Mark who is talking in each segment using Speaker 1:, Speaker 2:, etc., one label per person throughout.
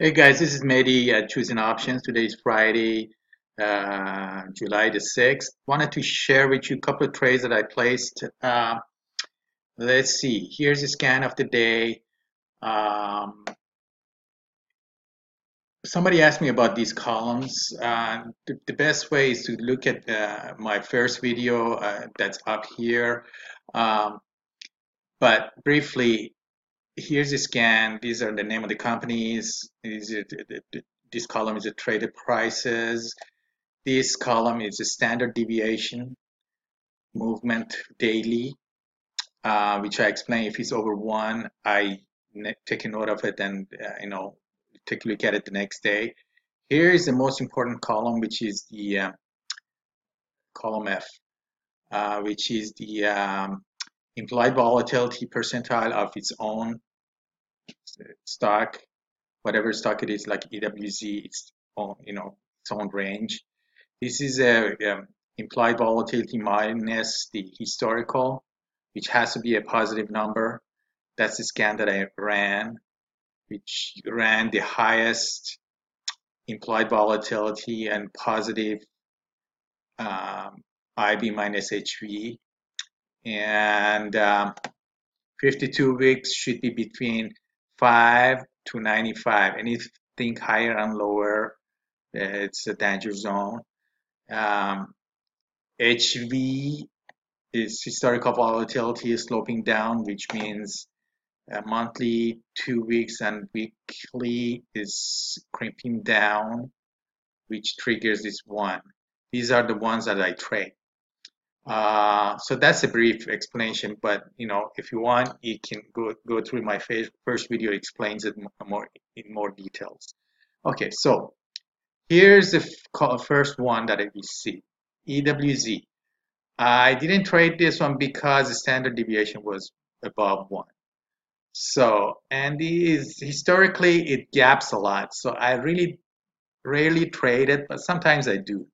Speaker 1: Hey guys, this is Mehdi at Choosing Options. Today is Friday, July the 6th. Wanted to share with you a couple of trades that I placed. Let's see. Here's a scan of the day. Um, Somebody asked me about these columns. The best way is to look at my first video that's up here. Um, but briefly, here's a scan. These are the name of the companies. This column is the traded prices. This column is the standard deviation movement daily, which I explain. If it's over one, I take a note of it and take a look at it the next day. Here is the most important column, which is the column F, which is the implied volatility percentile of its own stock, whatever stock it is, like EWZ, its own, its own range. This is a implied volatility minus the historical, which has to be a positive number. That's the scan that I ran, which ran the highest implied volatility and positive um, IB minus HV. And 52 weeks should be between 5 to 95. Anything higher and lower, it's a danger zone. HV is historical volatility is sloping down, which means monthly, 2 weeks, and weekly is crimping down, which triggers this one. These are the ones that I trade. So that's a brief explanation, but if you want, you can go through my first video. It explains it more in more details. Okay, so here's the first one that we see, EWZ. I didn't trade this one because the standard deviation was above one. So, and historically it gaps a lot. So I really rarely trade it, but sometimes I do.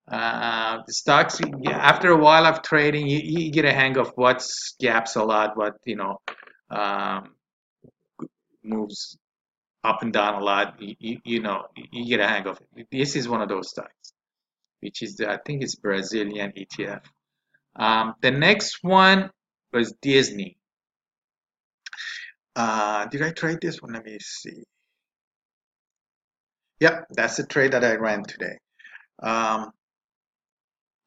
Speaker 1: The stocks, yeah, after a while of trading, you get a hang of what's gaps a lot, what, um, moves up and down a lot. You get a hang of it. This is one of those stocks, which is, I think it's Brazilian ETF. The next one was Disney. Did I trade this one? Let me see. Yep, that's the trade that I ran today. Um,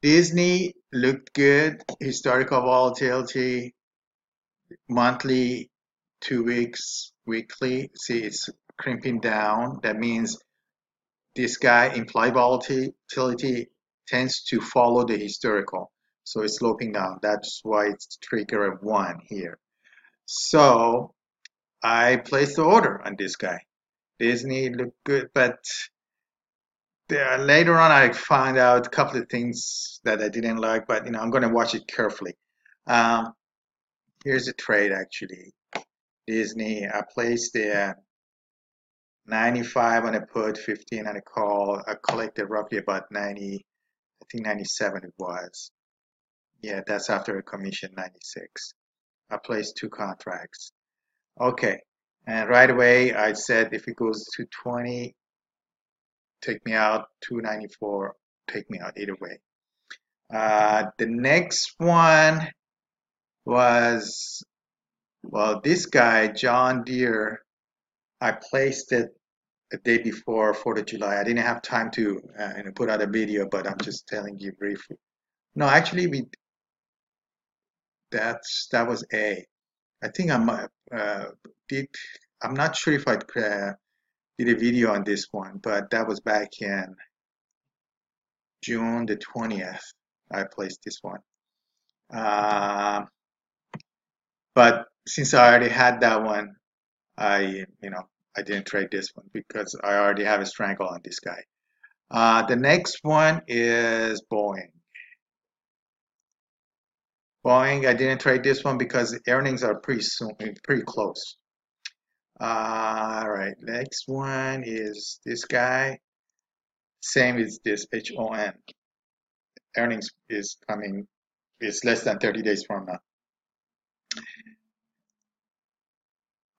Speaker 1: Disney looked good. Historical volatility, monthly, 2 weeks, weekly. See, it's crimping down. That means this guy, implied volatility, tends to follow the historical. So it's sloping down. That's why it's trigger of one here. So I placed the order on this guy. Disney looked good, but later on I found out a couple of things that I didn't like, but I'm going to watch it carefully. Um, Here's a trade actually. Disney, I placed the 95 on a put, 15 on a call. I collected roughly about 90, I think 97 it was. Yeah, that's after a commission, 96. I placed two contracts. Okay, and right away I said if it goes to 20, take me out, 294, take me out either way. The next one was, well, this guy, John Deere, I placed it the day before 4th of July. I didn't have time to put out a video, but I'm just telling you briefly. No, actually, that was A. I think did. I'm not sure if I did a video on this one, but that was back in June the 20th. I placed this one. Uh, but since I already had that one, I didn't trade this one because I already have a strangle on this guy. The next one is Boeing. Boeing, I didn't trade this one because the earnings are pretty soon, pretty close. All right, next one is this guy. Same as this HON. Earnings is coming, it's less than 30 days from now.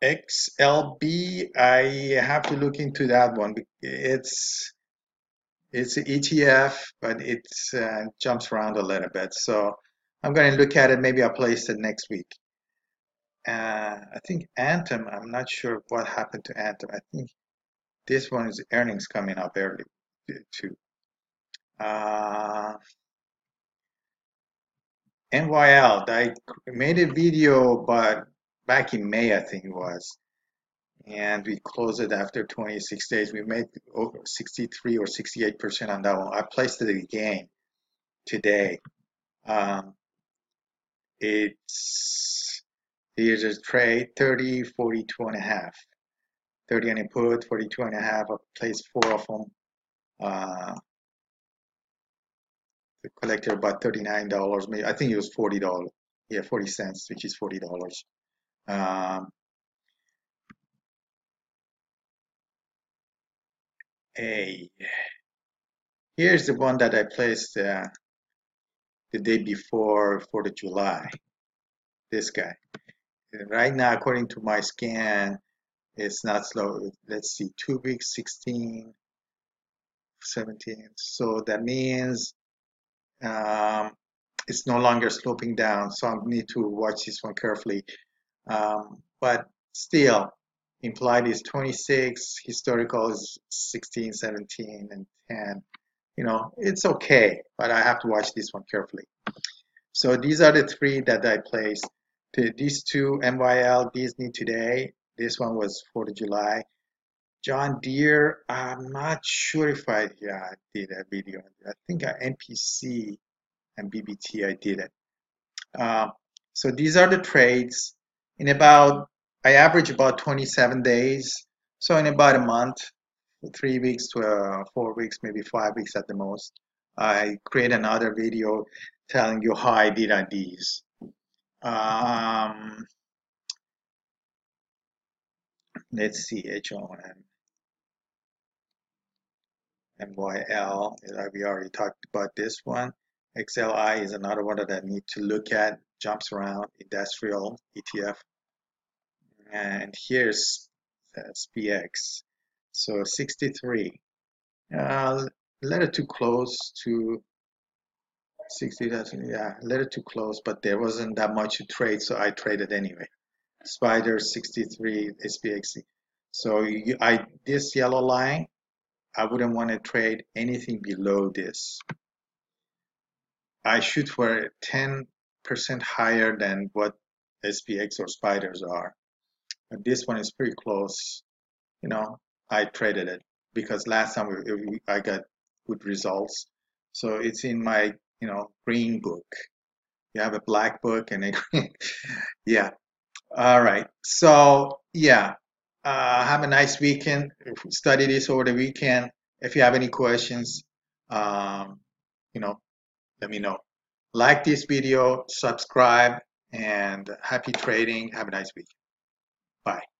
Speaker 1: XLB, I have to look into that one. It's an ETF, but it jumps around a little bit. So I'm going to look at it. Maybe I'll place it next week. I think Anthem, I'm not sure what happened to Anthem. I think this one is earnings coming up early too. Uh, MYL, I made a video, but back in May, I think it was, and we closed it after 26 days. We made over 63 or 68% on that one. I placed it again today. Um, it's Here's a trade 30, 42 and a half. 30 on input, 42 and a half. I placed four of them. Uh, collected about $39. Maybe I think it was $40. Yeah, 40 cents, which is $40. Um, a Here's the one that I placed the day before 4th of July. This guy. Right now, according to my scan, it's not slow. Let's see, 2 weeks, 16, 17. So that means um, it's no longer sloping down. So I need to watch this one carefully. But still, implied is 26, historical is 16, 17, and 10. You know, it's okay, but I have to watch this one carefully. So these are the three that I placed. These two, MYL, Disney today. This one was 4th of July. John Deere, I'm not sure if I did a video. I think NPC and BBT, I did it. Uh, so these are the trades. I average about 27 days. So in about a month, 3 weeks to 4 weeks, maybe 5 weeks at the most, I create another video telling you how I did on these. Let's see, HOM, MYL, we already talked about this one. XLI is another one that I need to look at, jumps around, industrial ETF. And here's SPX. So 63. A little too close to 60. Yeah, a little too close, but there wasn't that much to trade, so I traded anyway. Spider 63, SPX. So this yellow line, I wouldn't want to trade anything below this. I shoot for 10% higher than what SPX or spiders are. But this one is pretty close. You know, I traded it because last time I got good results. So it's in my, green book. You have a black book and a green. Yeah. All right. So, yeah. Have a nice weekend. Study this over the weekend. If you have any questions, um, you know, let me know. Like this video, subscribe, and happy trading. Have a nice week. Bye.